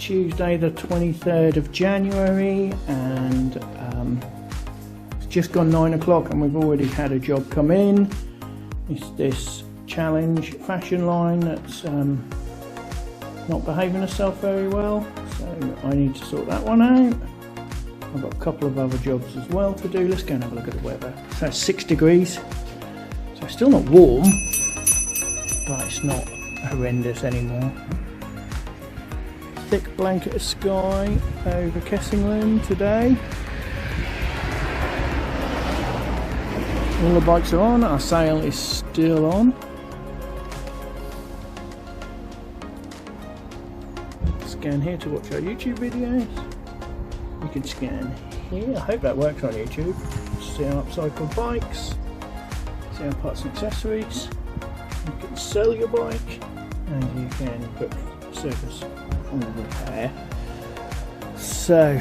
Tuesday the 23rd of January, and it's just gone 9 o'clock and we've already had a job come in. It's this Challenge fashion line that's not behaving herself very well, so I need to sort that one out. I've got a couple of other jobs as well to do. Let's go and have a look at the weather. So it's 6 degrees, so it's still not warm, but it's not horrendous anymore. Thick blanket of sky over Kessingland today. All the bikes are on, our sale is still on. Scan here to watch our YouTube videos. You can scan here, I hope that works on YouTube. See our upcycled bikes, see our parts and accessories. You can sell your bike and you can book service or repair. So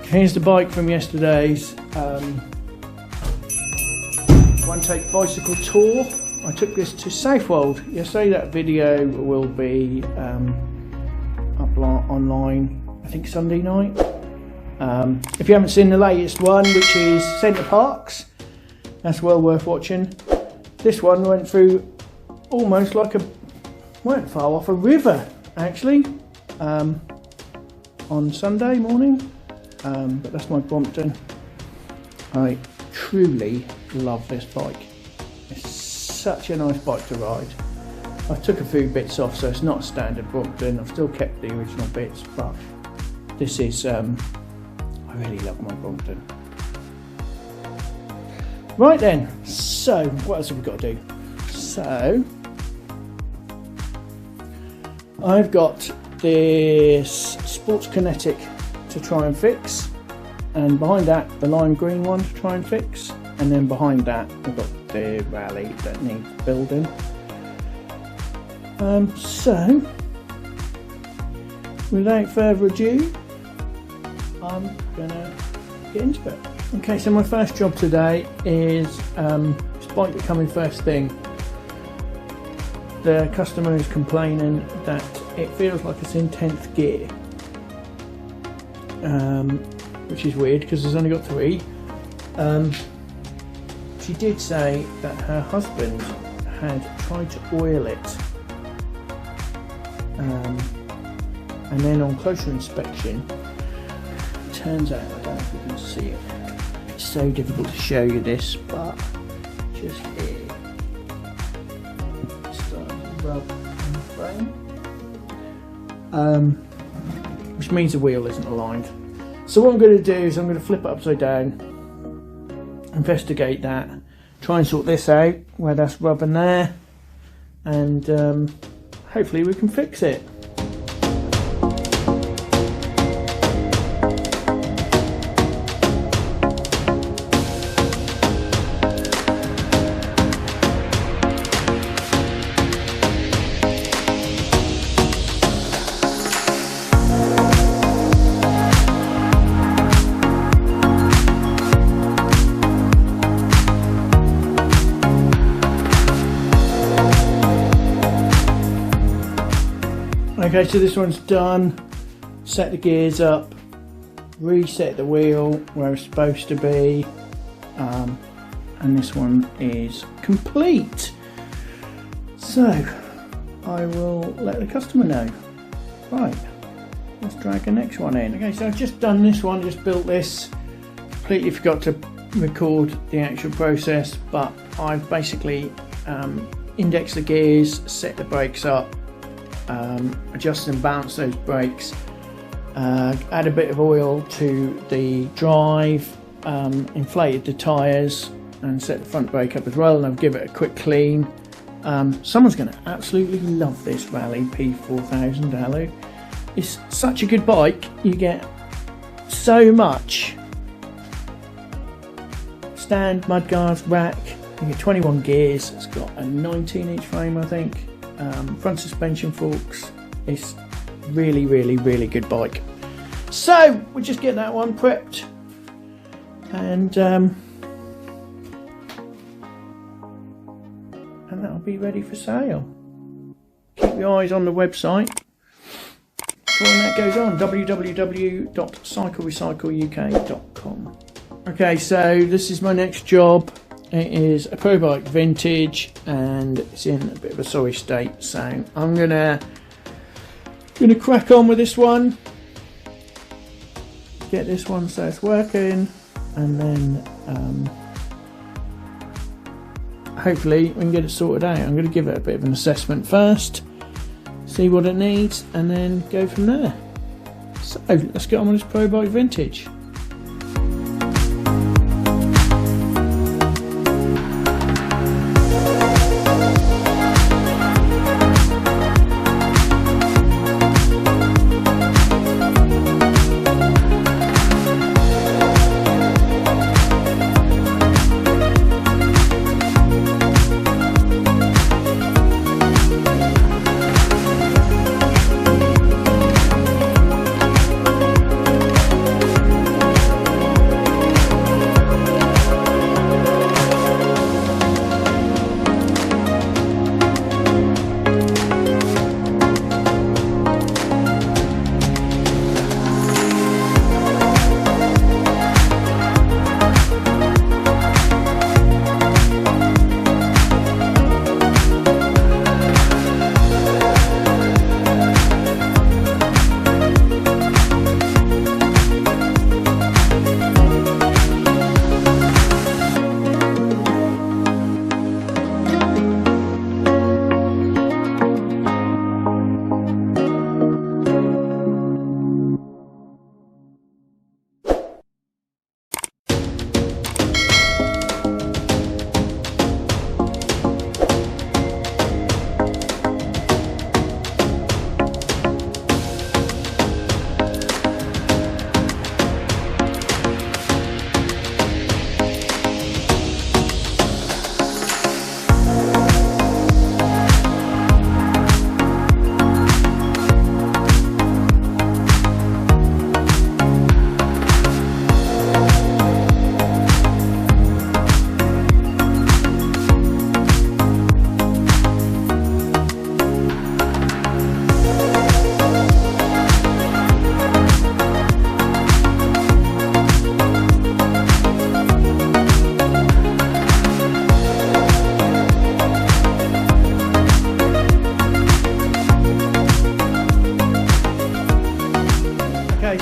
here's the bike from yesterday's one take bicycle tour. I took this to Southwold yesterday. That video will be up online, I think Sunday night. If you haven't seen the latest one, which is Centre Parks, that's well worth watching. This one went through almost like weren't far off a river actually, on Sunday morning, but that's my Brompton. I truly love this bike. It's such a nice bike to ride. I took a few bits off, so it's not a standard Brompton. I've still kept the original bits, but this is I really love my Brompton. Right then, so what else have we got to do? So I've got this Sports Kinetic to try and fix, and behind that the lime green one to try and fix, and then behind that we've got the Raleigh that needs building. So without further ado, I'm gonna get into it. Okay, so my first job today is this bike that come in first thing. The customer is complaining that it feels like it's in 10th gear, which is weird because it's only got 3. She did say that her husband had tried to oil it, and then on closer inspection, it turns out, I don't know if you can see it, it's so difficult to show you this, but just here, it's starting to rub on the frame, which means the wheel isn't aligned. So what I'm going to do is I'm going to flip it upside down, investigate that, try and sort this out where that's rubbing there, and hopefully we can fix it. Okay, so this one's done. Set the gears up, reset the wheel where it's supposed to be, and this one is complete. So I will let the customer know. Right, let's drag the next one in. Okay, so I've just done this one, just built this. Completely forgot to record the actual process, but I've basically indexed the gears, set the brakes up, adjust and balance those brakes, add a bit of oil to the drive, inflated the tyres and set the front brake up as well, and I'll give it a quick clean. Someone's going to absolutely love this Raleigh P4000 Alu. It's such a good bike, you get so much. Stand, mudguards, rack, you get 21 gears, it's got a 19-inch frame I think. Front suspension forks. It's really good bike. So we'll just get that one prepped, and that'll be ready for sale. Keep your eyes on the website before that goes on, www.cyclerecycleuk.com. Okay, so this is my next job. It is a ProBike vintage and it's in a bit of a sorry state, so I'm gonna crack on with this one, get this one so it's working, and then hopefully we can get it sorted out. I'm going to give it a bit of an assessment first, see what it needs, and then go from there. So let's get on with this ProBike vintage.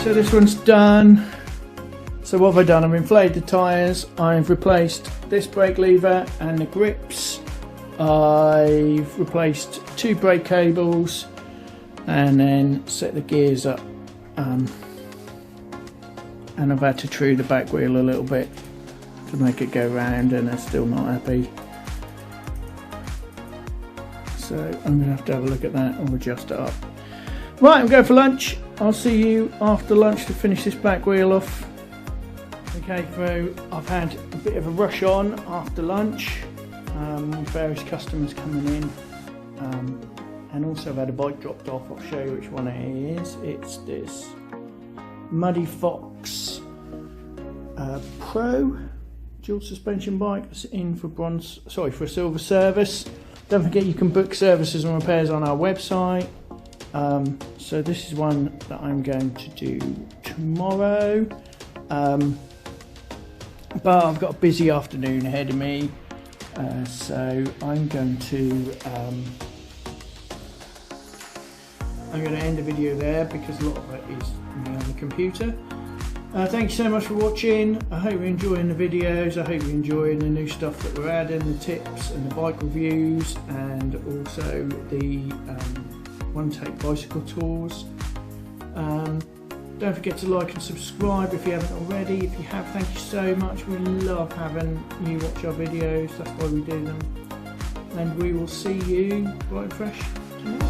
So this one's done. So what have I done? I've inflated the tyres, I've replaced this brake lever and the grips, I've replaced 2 brake cables, and then set the gears up, and I've had to true the back wheel a little bit to make it go round, and they're still not happy. So I'm going to have a look at that and adjust it up. Right, I'm going for lunch. I'll see you after lunch to finish this back wheel off. Okay, so I've had a bit of a rush on after lunch, various customers coming in, and also I've had a bike dropped off. I'll show you which one it is. It's this Muddy Fox Pro dual suspension bike. It's in for for a silver service. Don't forget you can book services and repairs on our website. So this is one that I'm going to do tomorrow, but I've got a busy afternoon ahead of me, so I'm going to end the video there because a lot of it is me on the computer. Thank you so much for watching. I hope you're enjoying the videos. I hope you're enjoying the new stuff that we're adding, the tips and the bike reviews, and also the one-take bicycle tours. Don't forget to like and subscribe if you haven't already. If you have, thank you so much. We love having you watch our videos, that's why we do them. And we will see you bright and fresh tomorrow.